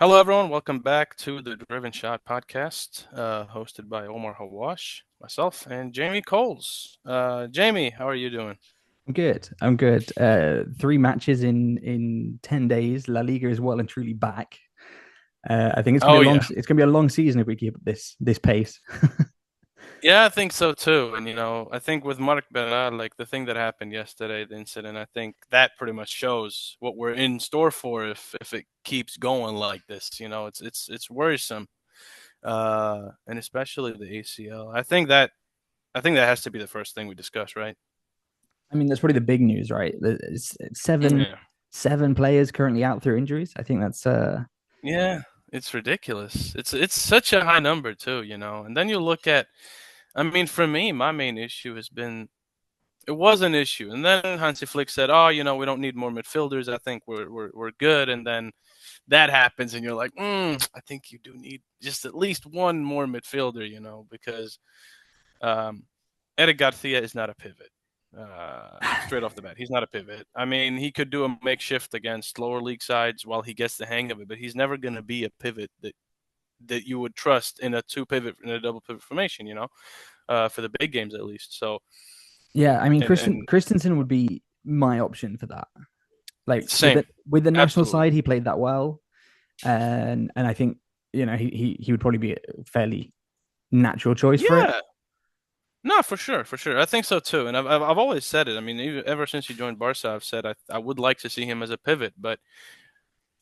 Hello, everyone. Welcome back to the Driven Shot podcast, hosted by Omar Hawwash, myself, and Jamie Coles. Jamie, how are you doing? I'm good. I'm good. Three matches in 10 days. La Liga is well and truly back. I think Oh yeah, it's gonna be a long season if we keep this pace. yeah, I think so too. And I think with Marc Bernal, like the thing that happened yesterday, the incident, I think that pretty much shows what we're in store for if it keeps going like this. It's worrisome, and especially the ACL. I think that has to be the first thing we discuss, right? I mean, that's probably the big news, right? It's Yeah. seven players currently out through injuries. I think that's Yeah, it's ridiculous. It's such a high number too. And then you look at, I mean, for me, my main issue has been it was an issue, and then Hansi Flick said, "Oh, we don't need more midfielders. I think we're good." And then that happens, and you're like, "I think you do need just at least one more midfielder, because um, Eric Garcia is not a pivot. Straight off the bat, he's not a pivot. I mean, he could do a makeshift against lower league sides while he gets the hang of it, but he's never going to be a pivot that you would trust in a two pivot in a double pivot formation. For the big games at least. So yeah. I mean, and Christensen would be my option for that. Like with same, the national absolutely, side, he played that well, and I think he would probably be a fairly natural choice for it. yeah. No, for sure, for sure. I think so too, and I've always said it. I mean, ever since he joined Barca, I've said I would like to see him as a pivot, but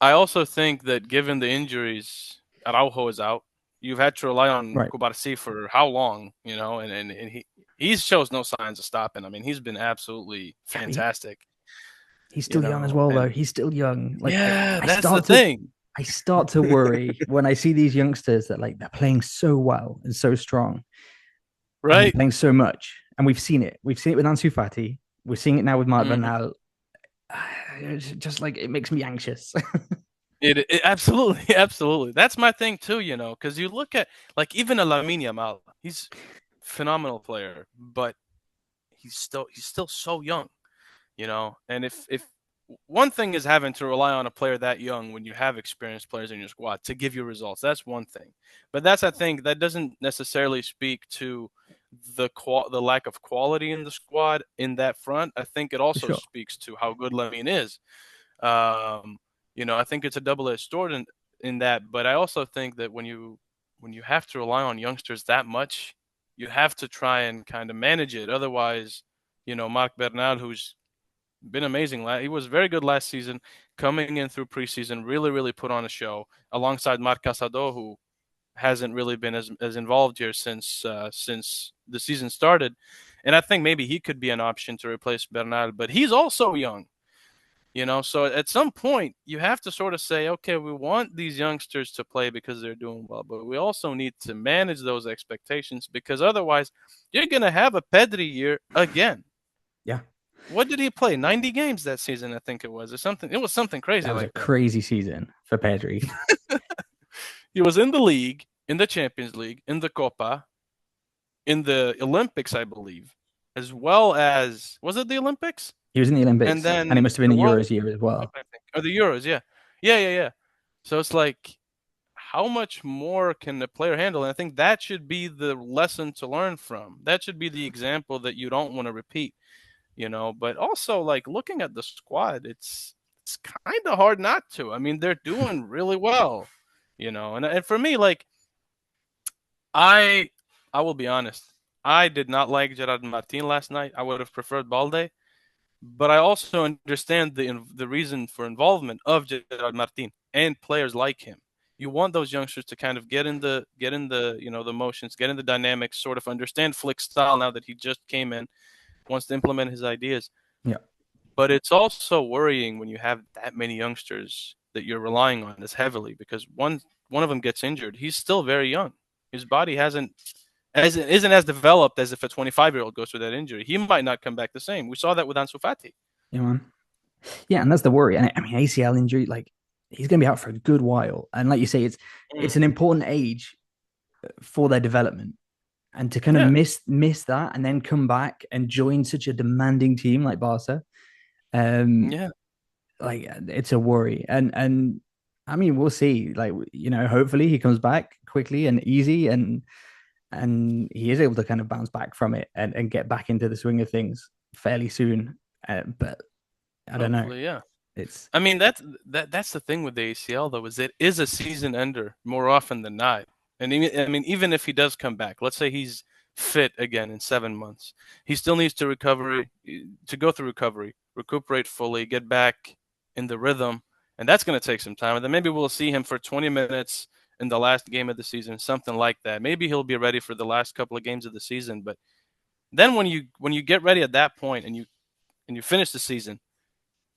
I also think that given the injuries, Araujo is out. You've had to rely on Right. Kubarsi for how long, and he shows no signs of stopping. I mean, he's been absolutely Yeah, fantastic, he's still young as well, though. and He's still young. Like yeah, that's the thing, I start to worry when I see these youngsters that like they're playing so well and so strong and they're right? playing so much. And we've seen it. We've seen it with Ansu Fati. We're seeing it now with Marc Mhm. Bernal. It's just like it makes me anxious. It absolutely, absolutely. That's my thing too, because you look at like even a Lamine Yamal, he's phenomenal player, but he's still so young. And if one thing is having to rely on a player that young when you have experienced players in your squad to give you results, that's one thing. But I think that doesn't necessarily speak to the lack of quality in the squad in that front. I think it For also sure. speaks to how good Lamine is. Um, I think it's a double-edged sword in that, but I also think that when you have to rely on youngsters that much, you have to try and kind of manage it. Otherwise, Marc Bernal, who's been amazing. He was very good last season, coming in through preseason, really, really put on a show alongside Marc Casado, who hasn't really been as involved here since the season started. And I think maybe he could be an option to replace Bernal, but he's also young. So at some point you have to sort of say, okay, we want these youngsters to play because they're doing well, but we also need to manage those expectations because otherwise you're going to have a Pedri year again. Yeah. What did he play? 90 games that season, I think it was, or something. It was something crazy That was a like that. crazy season for Pedri. He was in the league, in the Champions League, in the Copa, in the Olympics, I believe, as well as was it the Olympics? He was in the And Olympics and it then must have been the the World Euros year as Cup, well. I think, or the Euros, yeah, yeah, yeah, yeah. So it's like, how much more can the player handle? And I think that should be the lesson to learn from. That should be the example that you don't want to repeat. But also, like looking at the squad, it's kind of hard not to. I mean, they're doing really well. And for me, like I I will be honest, I did not like Gerard Martin last night. I would have preferred Balde, but I also understand the reason for involvement of Gerard Martin and players like him. You want those youngsters to kind of get in the motions, get in the dynamics, sort of understand Flick's style now that he just came in, wants to implement his ideas. Yeah. But it's also worrying when you have that many youngsters that you're relying on this heavily because one of them gets injured. He's still very young. His body hasn't as isn't as developed as if a 25-year-old goes through that injury. He might not come back the same. We saw that with Ansu Fati. Yeah, man. Yeah, and that's the worry. And I mean, ACL injury, like he's going to be out for a good while. And like you say, it's Mm. an important age for their development. And to kind of Yeah. miss that and then come back and join such a demanding team like Barca, um, Yeah. like it's a worry. And I mean, we'll see. Like, hopefully he comes back quickly and easy, and he is able to kind of bounce back from it and get back into the swing of things fairly soon. But I don't know. Hopefully, yeah. It's I mean that's the thing with the ACL though, is it is a season ender more often than not. And I mean, even if he does come back, let's say he's fit again in 7 months, he still needs to go through recovery, recuperate fully, get back in the rhythm, and that's going to take some time. And then maybe we'll see him for 20 minutes in the last game of the season, something like that. Maybe he'll be ready for the last couple of games of the season, but then when you get ready at that point and you finish the season,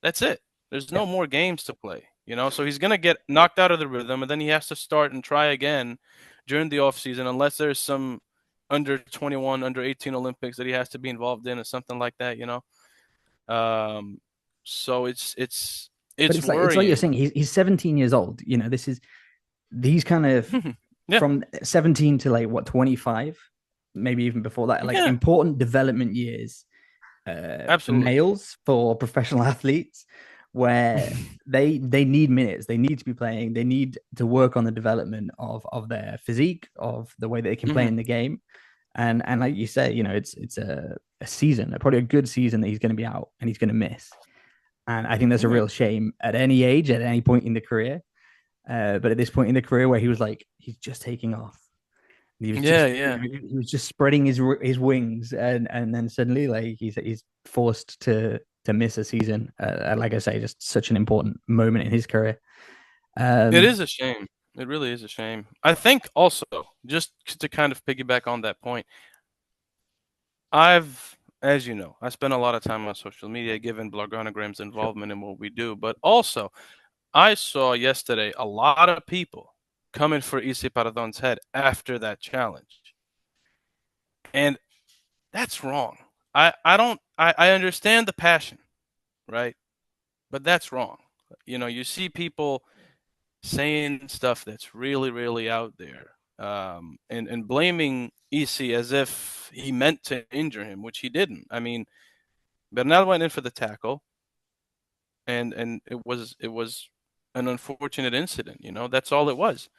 that's it. There's yeah. no more games to play, So he's gonna get knocked out of the rhythm, and then he has to start and try again during the off season, unless there's some under 21, under 18 Olympics that he has to be involved in, or something like that. Um, so But it's it's like you're worrying. saying, he's 17 years old. This is these kind of Yeah, from 17 to like what 25, maybe even before that, like yeah, important development years for absolutely. males, for professional athletes, where they need minutes, they need to be playing, they need to work on the development of their physique, of the way that they can play Hmm. in the game. And like you say, it's a season, probably a good season that he's going to be out and he's going to miss. And I think that's a Yeah, real shame at any age, at any point in the career. But at this point in the career where he was like, he's just taking off. He was yeah, just, yeah. he was just spreading his wings, and then suddenly, like he's forced to miss a season. Like I say, just such an important moment in his career. It Um, is a shame. It really is a shame. I think also, just to kind of piggyback on that point, as you know, I spend a lot of time on social media, given Blaugranagram's sure. involvement in what we do. But also, I saw yesterday a lot of people coming for Isi Paradon's head after that challenge, and that's wrong. I don't I understand the passion, right? But that's wrong. You see people saying stuff that's really, really out there, and blaming Isi as if he meant to injure him, which he didn't. I mean, Bernal went in for the tackle, and it was an unfortunate incident. That's all it was.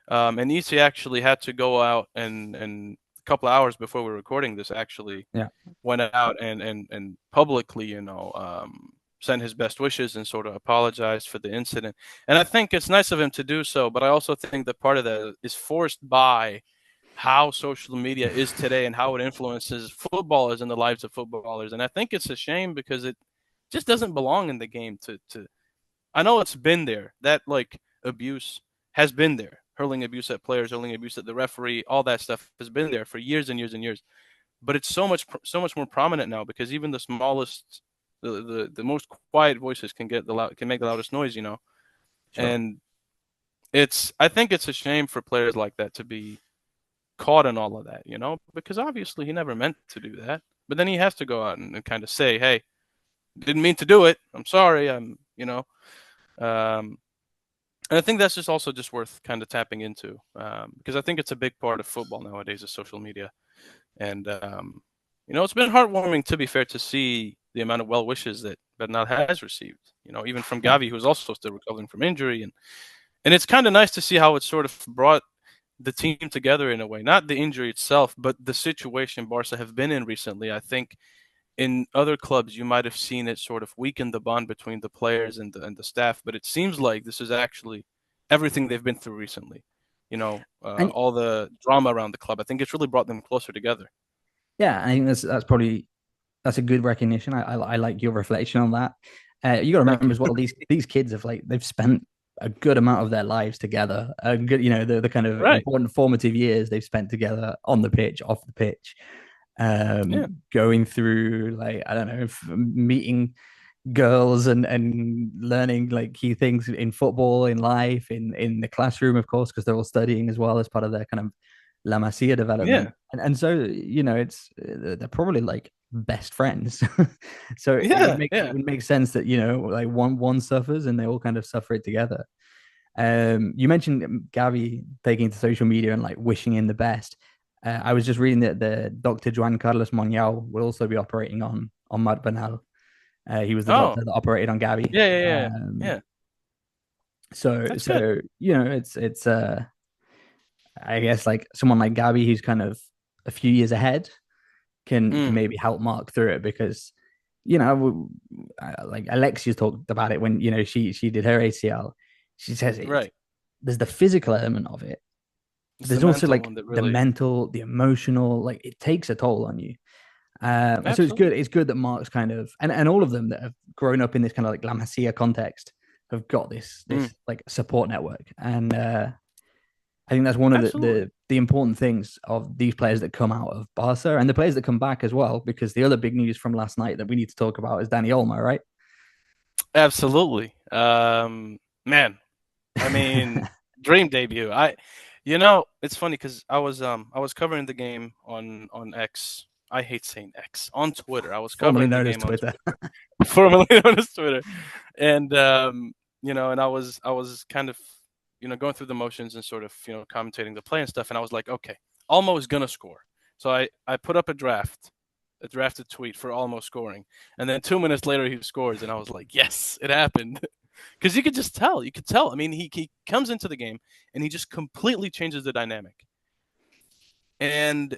And Isi actually had to go out and a couple of hours before we were recording this, actually Yeah, went out and publicly, sent his best wishes and sort of apologized for the incident. And I think it's nice of him to do so, but I also think that part of that is forced by how social media is today and how it influences footballers and the lives of footballers. And I think it's a shame because it just doesn't belong in the game to I know it's been there. That like abuse has been there. Hurling abuse at players, hurling abuse at the referee, all that stuff has been there for years and years and years. But it's so much more prominent now because even the smallest, the most quiet voices can make the loudest noise. sure. And I think it's a shame for players like that to be caught in all of that, because obviously he never meant to do that. But then he has to go out and kind of say, hey, didn't mean to do it. I'm sorry. Um, and I think that's just also just worth kind of tapping into, because I think it's a big part of football nowadays is social media. And it's been heartwarming, to be fair, to see the amount of well wishes that Bernal has received. Even from Yeah, Gavi, who's also still recovering from injury, and it's kind of nice to see how it sort of brought the team together in a way. Not the injury itself, but the situation Barca have been in recently. I think in other clubs you might have seen it sort of weaken the bond between the players and the staff, but it seems like this is actually everything they've been through recently. and All the drama around the club. I think it's really brought them closer together. yeah, I think that's probably that's a good recognition. I like your reflection on that. You got to Thank remember you. as well, these kids have like they've spent a good amount of their lives together. A good, the kind of Right. important formative years they've spent together on the pitch, off the pitch, Yeah. going through like I don't know, meeting girls and learning like key things in football, in life, in the classroom, of course, because they're all studying as well as part of their kind of La Masia development. Yeah. And so it's they're probably like best friends. So Yeah. it Yeah. would make sense that like one suffers and they all kind of suffer it together. You mentioned Gavi taking to social media and like wishing him the best. I was just reading that the Dr. Juan Carlos Monjau will also be operating on Marc Bernal. He was the Oh. doctor that operated on Gavi. Yeah. Yeah. Yeah. Yeah. So That's good. so it's I guess like someone like Gabby who's kind of a few years ahead can Mm, maybe help Mark through it because like Alexia talked about it when she did her ACL. She says right. there's the physical element of it, but It's the there's also mental like one that the really mental, the emotional. Like it takes a toll on you. And so it's good. absolutely. It's good that Mark's kind of and all of them that have grown up in this kind of like La Masia context have got this Mm, like support network, and I think that's one of absolutely. the important things of these players that come out of Barca and the players that come back as well. Because the other big news from last night that we need to talk about is Dani Olmo, right? Absolutely. Man, I mean, dream debut. It's funny because I was covering the game on X. I hate saying X on Twitter. I was Formerly covering the known as game on Twitter. Twitter, formerly known as Twitter, and and I was kind of going through the motions and sort of commentating the play and stuff, and I was like, okay, Almo is gonna score. So I put up a drafted tweet for Almo scoring, and then 2 minutes later he scores, and I was like, yes, it happened. Because you could just tell. You could tell. I mean, he comes into the game and he just completely changes the dynamic. And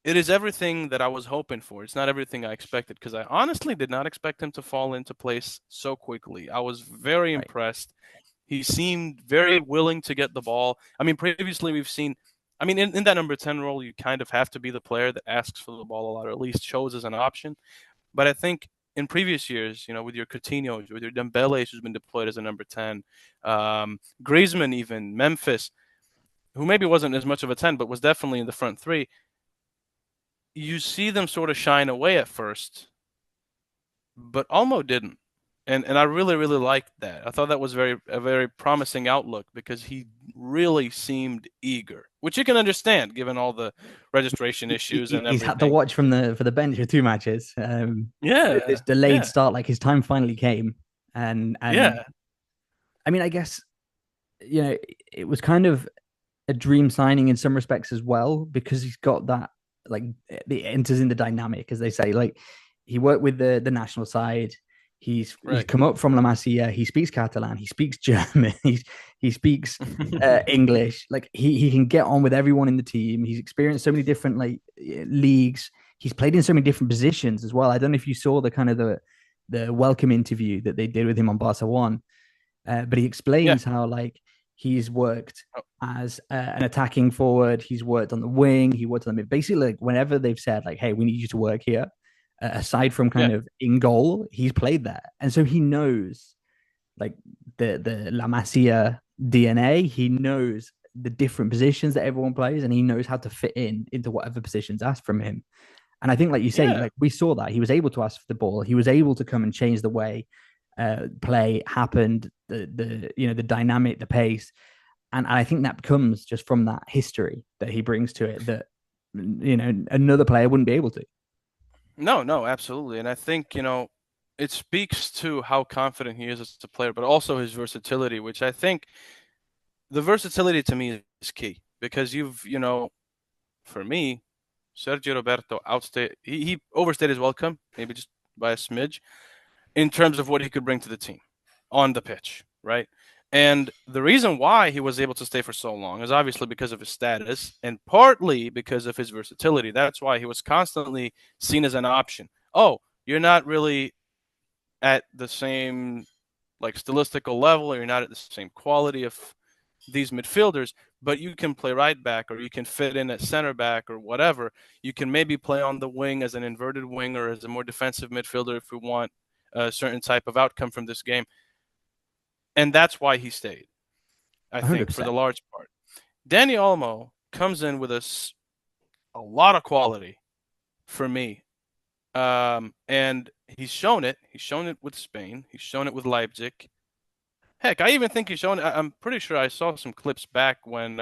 it is everything that I was hoping for. It's not everything I expected because I honestly did not expect him to fall into place so quickly. I was very Right. impressed. He seemed very willing to get the ball. I mean, previously we've seen, I mean, in that number 10 role, you kind of have to be the player that asks for the ball a lot, or at least shows as an option. But I think in previous years, with your Coutinho's, with your Dembele, who's been deployed as a number 10, Griezmann, even Memphis, who maybe wasn't as much of a 10, but was definitely in the front three, you see them sort of shine away at first, but Almo didn't. And I really, really liked that. I thought that was a very promising outlook because he really seemed eager, which you can understand given all the registration issues and He's had to everything. watch from the for the bench for two matches. This Yeah, delayed yeah, start, like his time finally came, and yeah, I mean, I guess you know it was kind of a dream signing in some respects as well because he's got that like it enters in the dynamic as they say. Like he worked with the national side. He's right. come up from La Masia. He speaks Catalan. He speaks German. He speaks English. Like he can get on with everyone in the team. He's experienced so many different like leagues. He's played in so many different positions as well. I don't know if you saw the kind of the welcome interview that they did with him on Barca One, but he Yeah. explains how like he's worked Oh, as an attacking forward. He's worked on the wing. He worked on the mid. Basically, like whenever they've said like, "Hey, we need you to work here," aside from yeah. kind of in goal, he's played there, and so he knows like the La Masia DNA. He knows the different positions that everyone plays, and he knows how to fit in into whatever positions asked from him. And I think, like you say, Yeah. like we saw that he was able to ask for the ball. He was able to come and change the way play happened, the dynamic, the pace, and I think that comes just from that history that he brings to it that another player wouldn't be able to. No, no, absolutely. And I think, it speaks to how confident he is as a player, but also his versatility, which I think the versatility to me is key because for me, Sergio Roberto outstayed, he overstayed his welcome, maybe just by a smidge, in terms of what he could bring to the team on the pitch, right? And the reason why he was able to stay for so long is obviously because of his status and partly because of his versatility. That's why he was constantly seen as an option. Oh, you're not really at the same like statistical level, or you're not at the same quality of these midfielders, but you can play right back or you can fit in at center back or whatever. You can maybe play on the wing as an inverted wing or as a more defensive midfielder if we want a certain type of outcome from this game. And that's why he stayed, I think, for the 100%. large part. Dani Olmo comes in with a lot of quality for me. And he's shown it. He's shown it with Spain. He's shown it with Leipzig. Heck, I even think he's shown it. I'm pretty sure I saw some clips back when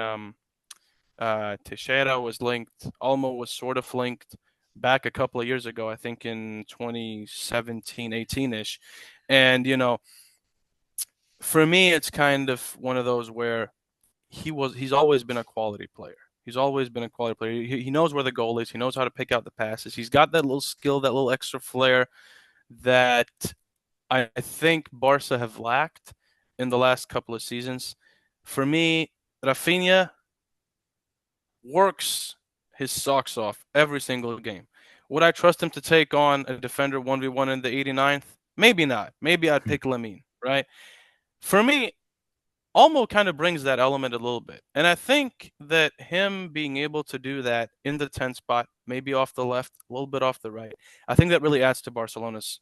Teixeira was linked. Olmo was sort of linked back a couple of years ago, I think in 2017, 18-ish. And, for me, it's kind of one of those where he's always been a quality player. He's always been a quality player. He knows where the goal is. He knows how to pick out the passes. He's got that little skill, that little extra flair that I think Barca have lacked. in the last couple of seasons. For me, Rafinha works his socks off every single game. Would I trust him to take on a defender 1v1 in the 89th? Maybe not. Maybe I'd pick Lamine, right? For me, Olmo kind of brings that element a little bit. And I think that him being able to do that in the 10 spot, maybe off the left, a little bit off the right, I think that really adds to Barcelona's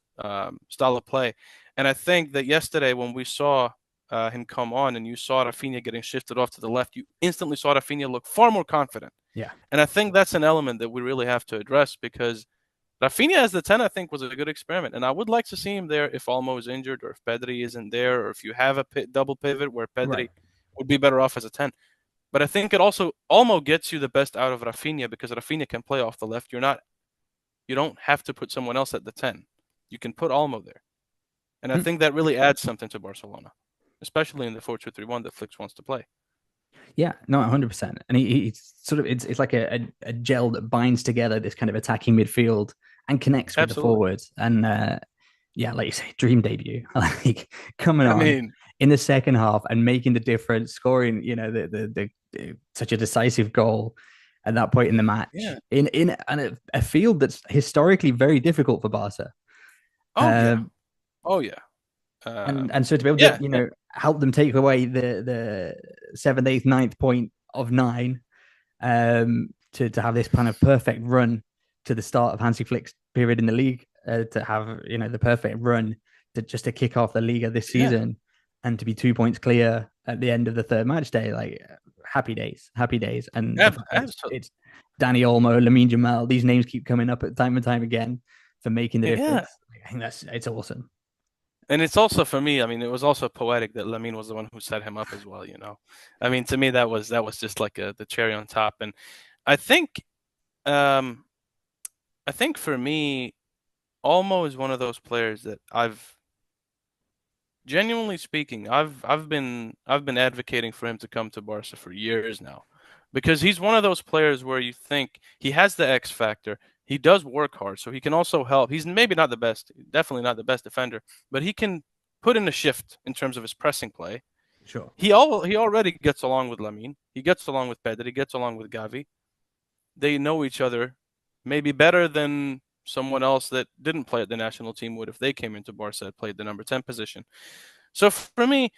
style of play. And I think that yesterday when we saw him come on and you saw Rafinha getting shifted off to the left, you instantly saw Rafinha look far more confident. Yeah. And I think that's an element that we really have to address because Rafinha as the 10, I think, was a good experiment. And I would like to see him there if Olmo is injured or if Pedri isn't there or if you have a double pivot where Right. Pedri would be better off as a 10. But I think it also Olmo gets you the best out of Rafinha because Rafinha can play off the left. You don't have to put someone else at the 10. You can put Olmo there. And I Mm. think that really adds something to Barcelona, especially in the 4-2-3-1 that Flick wants to play. Yeah, no, 100%. And he's sort of it's like a gel that binds together this kind of attacking midfield and connects with the Absolutely. forwards. And yeah, like you say, dream debut, like coming I on mean, in the second half and making the difference, scoring, the such a decisive goal at that point in the match yeah. in a field that's historically very difficult for Barca. Oh yeah. Um, Oh yeah. and so to be able to Yeah, yeah. help them take away the seventh, eighth, ninth point of nine, to have this kind of perfect run to the start of Hansi Flick's period in the league, to have the perfect run to kick off the Liga this Yeah. season, and to be 2 points clear at the end of the third match day, like happy days, and the fact that Absolutely. it's Dani Olmo, Lamine Jamal, these names keep coming up at time and time again for making the Yeah. difference. I think it's awesome. And it's also for me, I mean, it was also poetic that Lamine was the one who set him up as well, you know. I mean, to me that was just like the cherry on top. And I think um I think for me, Olmo is one of those players that I've genuinely speaking, I've been advocating for him to come to Barca for years now. Because he's one of those players where you think he has the X factor. He does work hard, so he can also help. He's maybe not the best, definitely not the best defender, but he can put in a shift in terms of his pressing play. Sure. He already gets along with Lamine. He gets along with Pedri. He gets along with Gavi. They know each other maybe better than someone else that didn't play at the national team would if they came into Barca and played the number 10 position. So for me,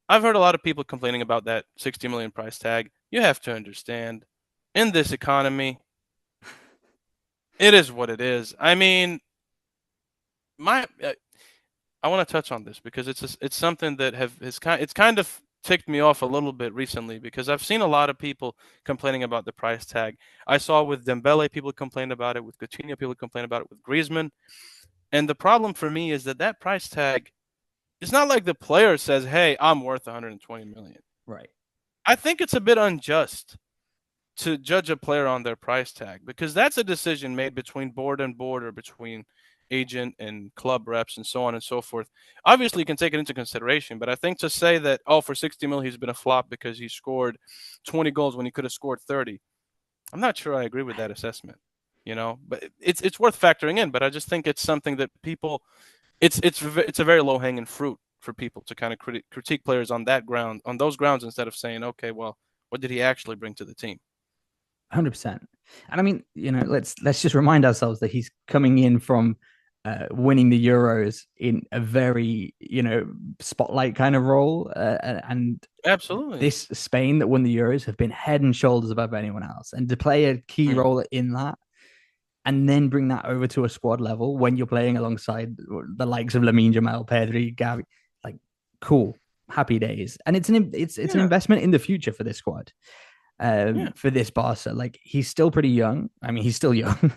I've heard a lot of people complaining about that 60 million price tag. You have to understand, in this economy, it is what it is. I mean, my I want to touch on this because it's something that it's kind of ticked me off a little bit recently because I've seen a lot of people complaining about the price tag. I saw with Dembele people complain about it, with Coutinho people complain about it, with Griezmann. And the problem for me is that that price tag, it's not like the player says, "Hey, I'm worth 120 million." Right. I think it's a bit unjust to judge a player on their price tag because that's a decision made between board and board or between agent and club reps and so on and so forth. Obviously, you can take it into consideration, but I think to say that, oh, for 60 mil, he's been a flop because he scored 20 goals when he could have scored 30, I'm not sure I agree with that assessment, you know, but it's worth factoring in. But I just think it's something that people, it's a very low hanging fruit for people to kind of critique players on that ground, on those grounds, instead of saying, okay, well, what did he actually bring to the team? 100%. And I mean, let's just remind ourselves that he's coming in from winning the Euros in a very, spotlight kind of role. And Absolutely. this Spain that won the Euros have been head and shoulders above anyone else. And to play a key Mm. role in that and then bring that over to a squad level when you're playing alongside the likes of Lamine Jamal, Pedri, Gavi, like, cool, happy days. And it's an Yeah. investment in the future for this squad, Yeah. for this Barca. Like, he's still pretty young. I mean, he's still young.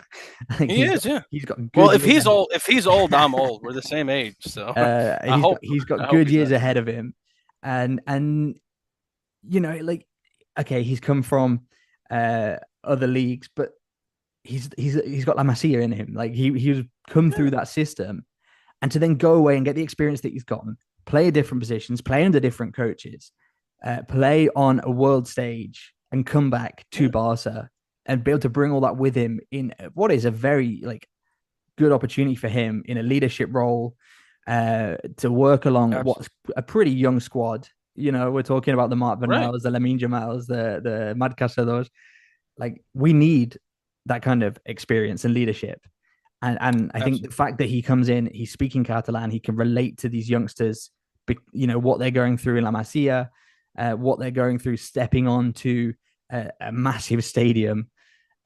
Like, He is. Yeah. he's got Well, good years ahead. if he's old, I'm old. We're the same age, so He's got I hope good he's years not. ahead of him, and like, okay, he's come from other leagues, but he's got La Masia in him. Like, he's come Yeah. through that system, and to then go away and get the experience that he's gotten, play different positions, play under different coaches, play on a world stage, and come back to Yeah. Barca and be able to bring all that with him in what is a very, like, good opportunity for him in a leadership role to work along what's Absolutely. a pretty young squad. You know, we're talking about the Marc Right. Bernals, the Lamine Jamals, the Mad Caçadors. Like we need that kind of experience and leadership. And I think the Absolutely. fact that he comes in, he's speaking Catalan, he can relate to these youngsters, you know, what they're going through in La Masia, what they're going through stepping onto a massive stadium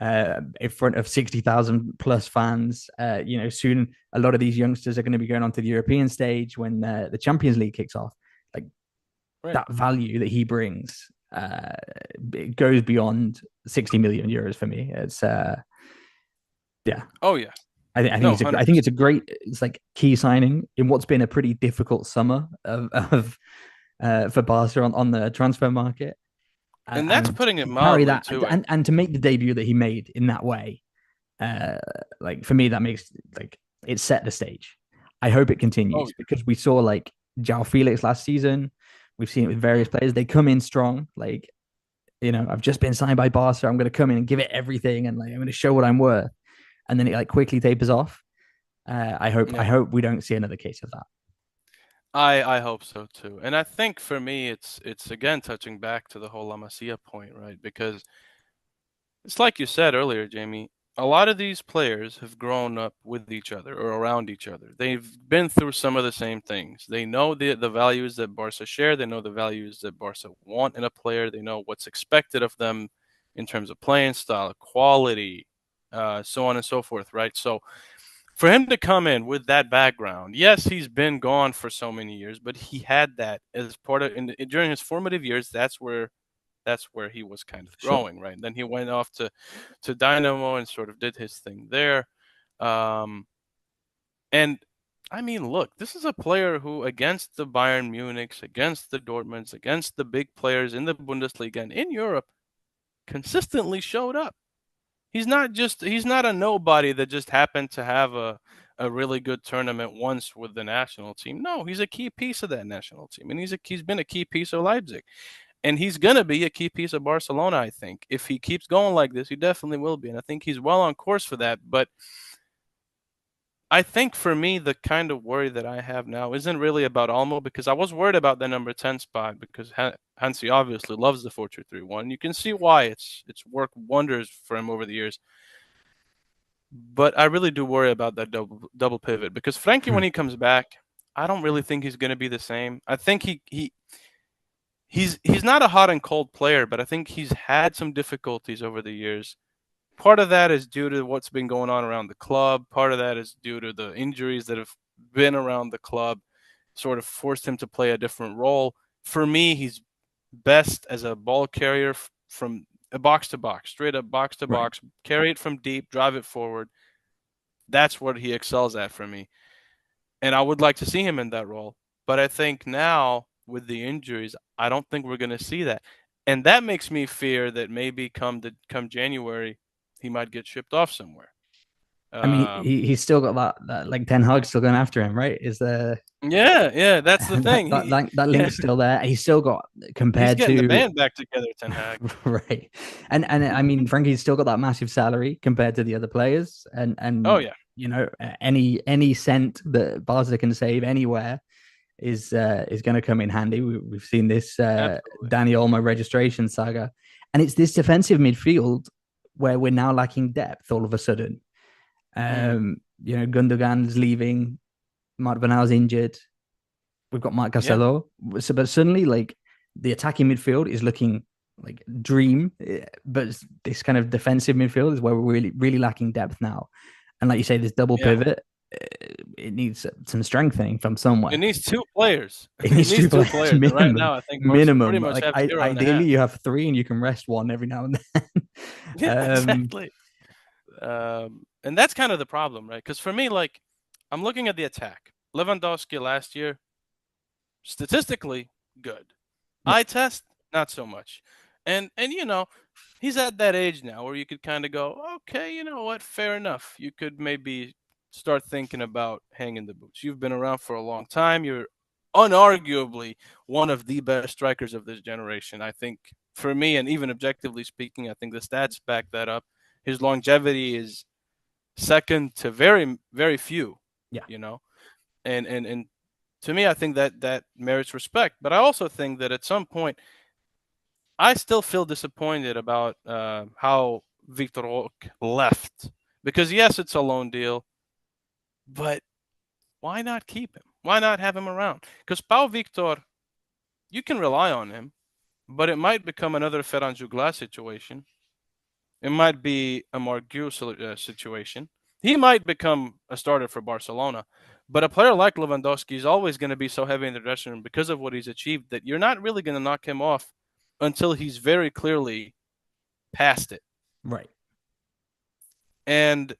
in front of 60,000 plus fans. You know, soon a lot of these youngsters are going to be going onto the European stage when the Champions League kicks off. Like Right. that value that he brings, it goes beyond 60 million euros for me. It's yeah, Oh yeah. I think No, it's I think it's 100%. a great, it's like key signing in what's been a pretty difficult summer of for Barca on the transfer market, And that's and putting it to carry mildly that too, I and to make the debut that he made in that way, uh, like for me that makes like it set the stage. I hope it oh continues yeah. because we saw like João Felix last season. We've seen it with various Mm. players. They come in strong, like you know, I've just been signed by Barca. I'm going to come in and give it everything, and like I'm going to show what I'm worth. And then it like quickly tapers off. I Yeah. hope we don't see another case of that. I hope so too. And I think for me it's again touching back to the whole La Masia point, right? Because it's like you said earlier, Jamie, a lot of these players have grown up with each other or around each other. They've been through some of the same things. They know the values that Barca share, they know the values that Barca want in a player, they know what's expected of them in terms of playing style, quality, so on and so forth, right? So for him to come in with that background, yes, he's been gone for so many years, but he had that as part of during his formative years. That's where he was kind of Sure. growing, right? And then he went off to Dynamo and sort of did his thing there. Um, and I mean, look, this is a player who, against the Bayern Munichs, against the Dortmunds, against the big players in the Bundesliga and in Europe, consistently showed up. He's not a nobody that just happened to have a really good tournament once with the national team. No, he's a key piece of that national team, and he's been a key piece of Leipzig, and he's gonna be a key piece of Barcelona. I think if he keeps going like this, he definitely will be, and I think he's well on course for that. But I think for me, the kind of worry that I have now isn't really about Olmo because I was worried about the number 10 spot because Hansi obviously loves the 4-2-3-1. You can see why it's worked wonders for him over the years. But I really do worry about that double pivot because Frankie, when he comes back, I don't really think he's going to be the same. I think he's not a hot and cold player, but I think he's had some difficulties over the years. Part of that is due to what's been going on around the club. Part of that is due to the injuries that have been around the club, sort of forced him to play a different role. For me, he's best as a ball carrier from a box to box, straight up box to Right. box, carry it from deep, drive it forward. That's what he excels at for me. And I would like to see him in that role. But I think now with the injuries, I don't think we're going to see that. And that makes me fear that maybe come January, he might get shipped off somewhere. I mean, Um, he's still got that like Ten Hag still going after him, right? Is the yeah, yeah, that's the that thing. that that, that Yeah, link's still there? He's still got he's compared getting the to band back together, Ten Hag. right, and I mean Frankie's still got that massive salary compared to the other players, Oh and yeah, you know any cent that Barca can save anywhere is going to come in handy. We've seen this absolutely. Dani Olmo registration saga, and it's this defensive midfield where we're now lacking depth all of a sudden. Mm, You know, Gundogan's leaving, Marc Bernal's injured. We've got Marc yeah, Castello. So, but suddenly, like the attacking midfield is looking like dream, but this kind of defensive midfield is where we're really lacking depth now. And like you say, this double yeah. pivot, it needs some strengthening from It somewhere. needs two players. It It needs needs two two players players, and right minimum, now I think Barca pretty minimum. much Like have zero and a ideally, half. you have three, and you can rest one every now and then. Yeah, um, exactly. And that's kind of the problem, right? Because for me, like, I'm looking at the attack. Lewandowski last year, statistically, good. yeah, Eye test, not so much. And he's at that age now where you could kind of go, okay, you know what, fair enough. You could maybe start thinking about hanging the boots. You've been around for a long time. You're unarguably one of the best strikers of this generation. I think for me, and even objectively speaking, I think the stats back that up. His longevity is second to very, very few, yeah. you know. And to me, I think that that merits respect. But I also think that at some point, I still feel disappointed about how Victor Roque left. Because yes, it's a loan deal, but why not keep him? Why not have him around? Because Pau Victor, you can rely on him, but it might become another Ferran Jugla situation. It might be a Margu situation. He might become a starter for Barcelona, but a player like Lewandowski is always going to be so heavy in the dressing room because of what he's achieved that you're not really going to knock him off until he's very clearly past it. Right. And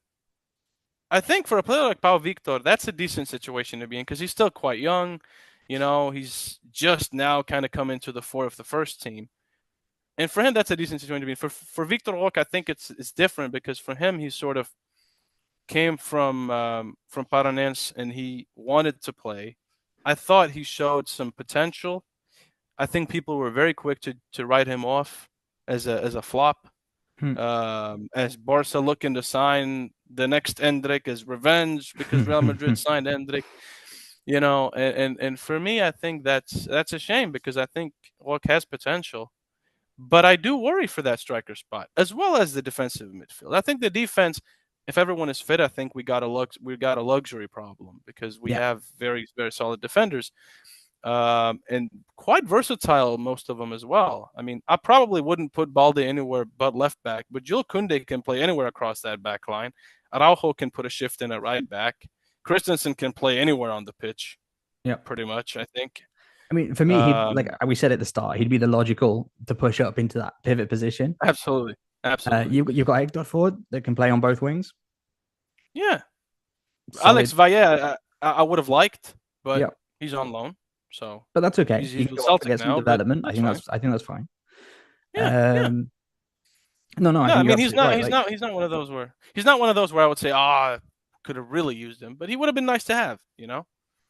I think for a player like Pau Victor, that's a decent situation to be in because he's still quite young. You know, he's just now kind of come into the fore of the first team. And for him, that's a decent situation to be in. For Victor Roque, I think it's different because for him, he sort of came from Paranense and he wanted to play. I thought he showed some potential. I think people were very quick to write him off as a flop. Hmm. As Barca looking to sign the next Endrick as revenge because Real Madrid signed Endrick. You know, and for me, I think that's a shame because I think Roque has potential. But I do worry for that striker spot as well as the defensive midfield. I think the defense, if everyone is fit, I think we got a luxury problem because we Yeah. have very very solid defenders, and quite versatile most of them as well. I mean, I probably wouldn't put Balde anywhere but left back, but Jules Koundé can play anywhere across that back line. Araujo can put a shift in at right back. Christensen can play anywhere on the pitch, Yeah. pretty much. I think. I mean, for me, he'd like Um, we said at the start, he'd be the logical to push up into that pivot position. absolutely, absolutely. You've got Hector Ford that can play on both wings. Yeah, Alex Solid. Valle, I would have liked, but Yeah. he's on loan, so But that's okay. He he's can with go off and Celtic get some now. But development. that's fine. I think that's fine. Yeah, yeah. Um, no, I No, I think you're mean he's absolutely not. right. He's Like, not. He's not one of those where he's not one of those where I would say, ah, could have really used him, but he would have been nice to have. You know,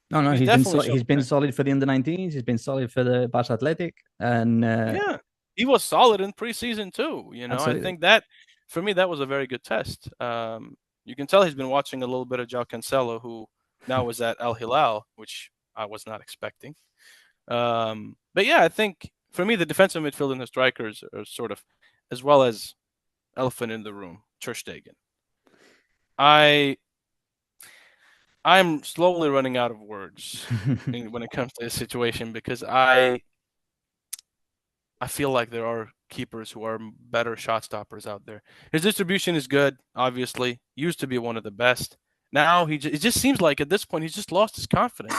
no, he's definitely shown he's been potential. solid for the under 19s. He's been solid for the Barça Athletic, and Yeah, he was solid in preseason too. You know, I absolutely. think that for me that was a very good test. You can tell he's been watching a little bit of João Cancelo, who now is at Al Hilal, which I was not expecting. But yeah, I think for me the defensive midfield and the strikers are sort of, as well as elephant in the room, Ter Stegen. I I'm slowly running out of words when it comes to this situation because I feel like there are keepers who are better shot stoppers out there. His distribution is good, obviously. Used to be one of the best. Now it just seems like at this point he's just lost his confidence.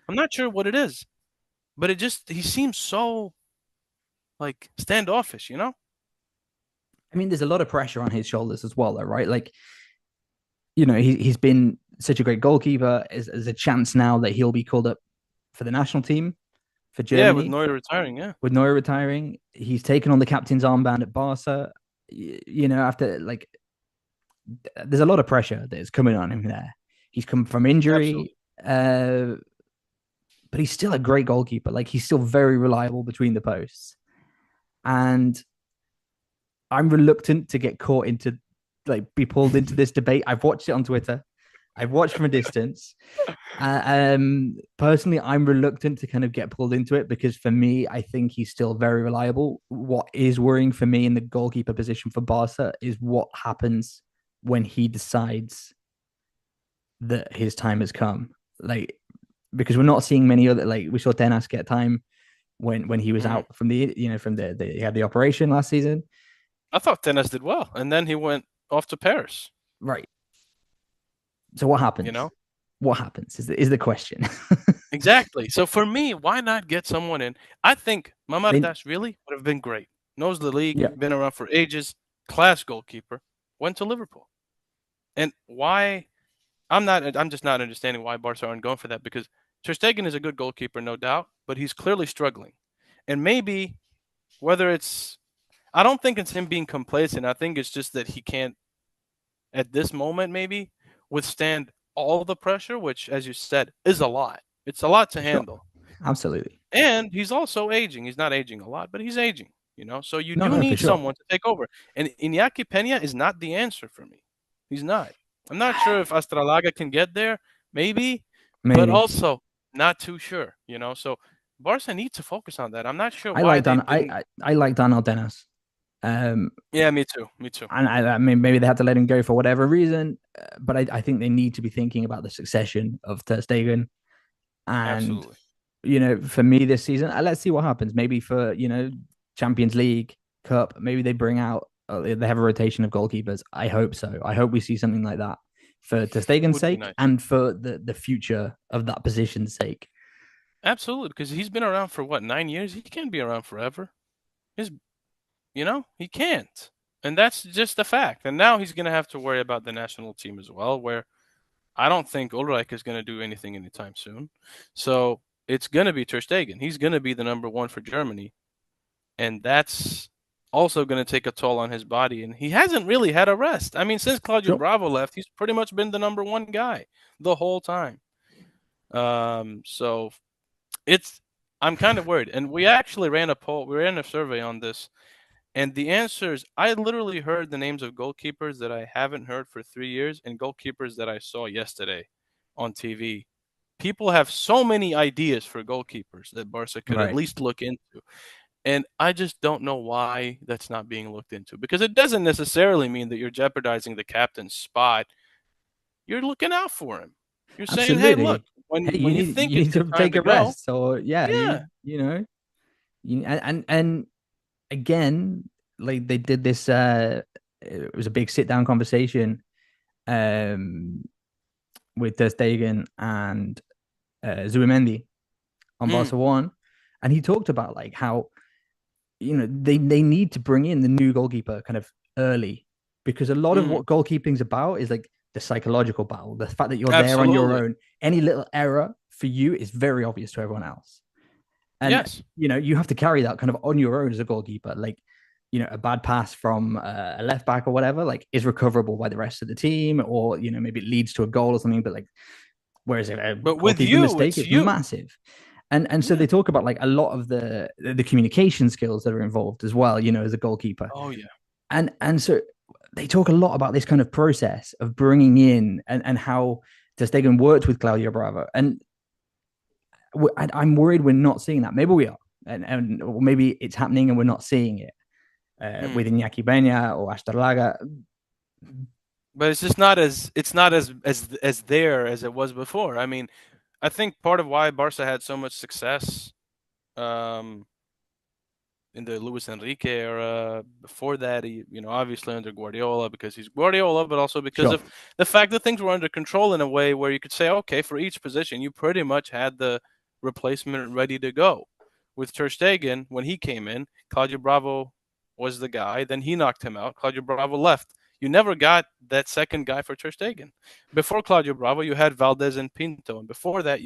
I'm not sure what it is, but he seems so like standoffish, you know? I mean, there's a lot of pressure on his shoulders as well, though, right? Like, he's been such a great goalkeeper. There's a chance now that he'll be called up for the national team for Yeah, with Germany Neuer retiring, yeah. with Neuer retiring. He's taken on the captain's armband at Barca. After like, there's a lot of pressure that is coming on him there. He's come from Absolutely. injury, but he's still a great goalkeeper. Like, he's still very reliable between the posts. And I'm reluctant to get caught into, like, be pulled into this debate. I've watched it on Twitter. I've watched from a distance. Personally, I'm reluctant to kind of get pulled into it because for me, I think he's still very reliable. What is worrying for me in the goalkeeper position for Barca is what happens when he decides that his time has come. Like, because we're not seeing many other, like, we saw Tenas get time when he was Mhm. out from the he had the operation last season. I thought Tennis did well, and then he went off to Paris. Right. So what You happens? know What happens is the question. exactly. So for me, why not get someone in? I think They, Mamardash really would have been great. Knows the league, yeah, been around for ages, class goalkeeper. Went to Liverpool, and why? I'm just not understanding why Barca aren't going for that because Ter Stegen is a good goalkeeper, no doubt, but he's clearly struggling, and maybe whether it's I don't think it's him being complacent. I think it's just that he can't at this moment maybe withstand all the pressure, which, as you said, is a lot. It's a lot to sure, handle. absolutely. And he's also aging. He's not aging a lot, but he's aging, you know? So you No, do no, for need sure. someone to take over. And Iñaki Pena is not the answer for me. He's not. I'm not sure if Astralaga can get there. Maybe. but maybe. also not too sure, you know. So Barca need to focus on that. I'm not sure I why like they Dan. didn't. I like Daniel Dennis. Um, Yeah, me too. Me too. and I mean, maybe they had to let him go for whatever reason, but I think they need to be thinking about the succession of Ter Stegen. And Absolutely. for me this season, let's see what happens. Maybe for Champions League, Cup, maybe they bring out. They have a rotation of goalkeepers. I hope so. I hope we see something like that for Ter Stegen's Would be sake nice. and for the future of that position's sake. Absolutely, because he's been around for what, 9 years? He can't be around forever. His, he can't, and that's just a fact. And now he's gonna have to worry about the national team as well, where I don't think Ulreich is gonna do anything anytime soon. So it's gonna be Ter Stegen. He's gonna be the number one for Germany, and that's also gonna take a toll on his body. And he hasn't really had a rest. I mean, since Claudio Sure. Bravo left, he's pretty much been the number one guy the whole time. So it's I'm kind of worried. And we actually ran a poll, we ran a survey on this, and the answers I literally heard the names of goalkeepers that I haven't heard for 3 years and goalkeepers that I saw yesterday on TV. People have so many ideas for goalkeepers that Barca could at Right. least look into. And I just don't know why that's not being looked into because it doesn't necessarily mean that you're jeopardizing the captain's spot. You're looking out for him. You're saying, "Hey, look, Absolutely. Hey, when you think you it's need your to time take to a go, rest. So yeah, yeah, and again, like they did this. It was a big sit down conversation um with Ter Stegen and Zubimendi on mm, Barca One, and he talked about like how they need to bring in the new goalkeeper kind of early because a lot of mm, what goalkeeping's about is like the psychological battle, the fact that you're there on your absolutely, own. Any little error for you is very obvious to everyone else, and yes." you have to carry that kind of on your own as a goalkeeper. Like a bad pass from a left back or whatever, like is recoverable by the rest of the team, or maybe it leads to a goal or something. But like, whereas a But with goalkeeping you, mistake it's is you. massive. And so Yeah. they talk about like a lot of the communication skills that are involved as well, as a goalkeeper. Oh yeah. And so they talk a lot about this kind of process of bringing in and how Ter Stegen worked with Claudio Bravo. And I'm worried we're not seeing that. Maybe we are, and or maybe it's happening and we're not seeing it Mm. with Iñaki Peña or Asterlaga. But it's just not as there as it was before. I mean, I think part of why Barca had so much success um, in the Luis Enrique era. Before that, obviously under Guardiola because he's Guardiola, but also because Sure. of the fact that things were under control in a way where you could say, okay, for each position, you pretty much had the replacement ready to go. With Ter Stegen, when he came in, Claudio Bravo was the guy. Then he knocked him out. Claudio Bravo left. You never got that second guy for Ter Stegen. Before Claudio Bravo, you had Valdez and Pinto, and before that,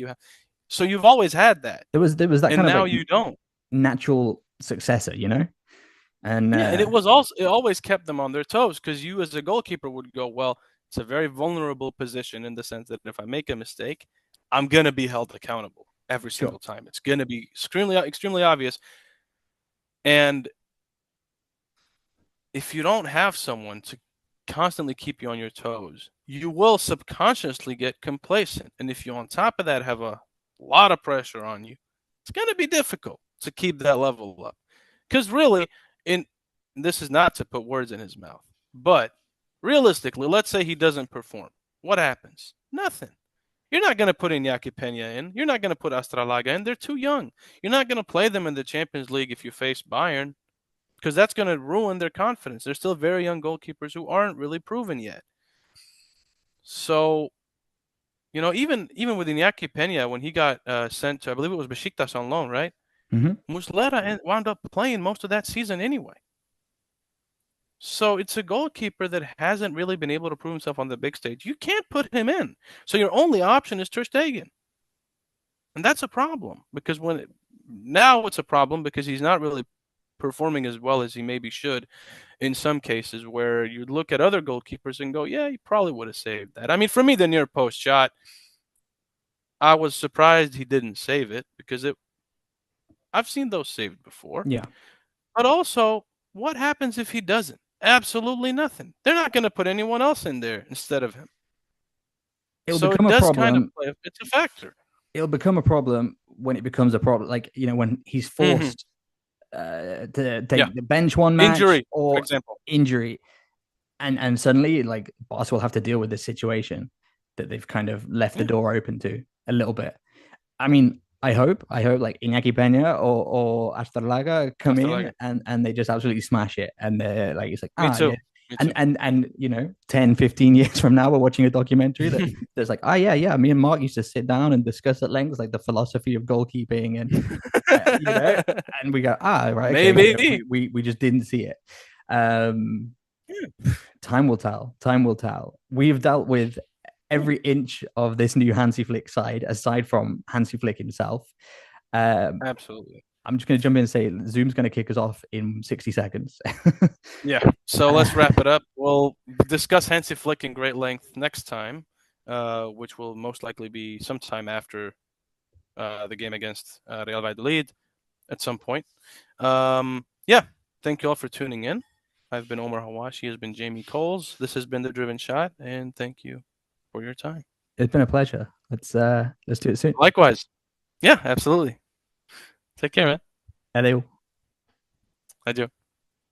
so you've always had that, There was that and kind of now like you don't. natural successor, and Yeah, and it always kept them on their toes because you as a goalkeeper would go, well, it's a very vulnerable position in the sense that if I make a mistake, I'm gonna be held accountable every sure. single time. It's gonna be extremely obvious. And if you don't have someone to constantly keep you on your toes, you will subconsciously get complacent. And if you on top of that have a lot of pressure on you, it's gonna be difficult to keep that level up. Because really, in this is not to put words in his mouth, but realistically, let's say he doesn't perform. What happens? Nothing. You're not going to put Iñaki Peña in. You're not going to put Astralaga in. They're too young. You're not going to play them in the Champions League if you face Bayern because that's going to ruin their confidence. They're still very young goalkeepers who aren't really proven yet. So, even with Iñaki Peña, when he got sent to, I believe it was Besiktas on loan, right? Mm-hmm. Muslera wound up playing most of that season anyway. So it's a goalkeeper that hasn't really been able to prove himself on the big stage. You can't put him in. So your only option is Ter Stegen. And that's a problem because now it's a problem because he's not really performing as well as he maybe should in some cases where you look at other goalkeepers and go, yeah, he probably would have saved that. I mean, for me, the near post shot, I was surprised he didn't save it because I've seen those saved before. Yeah. But also, what happens if he doesn't? Absolutely nothing. They're not going to put anyone else in there instead of him. it'll So it become a does kind of problem. play. It's a factor. It'll become a problem when it becomes a problem. Like, when he's Hmm. forced to Yeah. take the bench one match Injury, for or example. injury, and suddenly like Barca will have to deal with this situation that they've kind of left the Yeah. door open to a little bit. I mean, I hope like Iñaki Peña or Astralaga come After in like, and they just absolutely smash it. And they're like, it's like, me yeah. too. Me And too. and and 10, 15 years from now, we're watching a documentary that's like, oh yeah. Me and Mark used to sit down and discuss at length like the philosophy of goalkeeping uh, you know, and we go, right, okay, Maybe. we just didn't see it. Um, Yeah, Time will tell. Time will tell. We've dealt with yeah, every inch of this new Hansi Flick side, aside from Hansi Flick himself. Um, absolutely. I'm just going to jump in and say Zoom's going to kick us off in 60 seconds. Yeah. So let's wrap it up. We'll discuss Hansi Flick in great length next time, which will most likely be sometime after the game against Real Valladolid at some point. Yeah. Thank you all for tuning in. I've been Omar Hawwash. He has been Jamie Coles. This has been The Driven Shot, and thank you for your time. It's been a pleasure. Let's do it soon. Likewise. Yeah, absolutely. Take care, man. Hello. Adieu.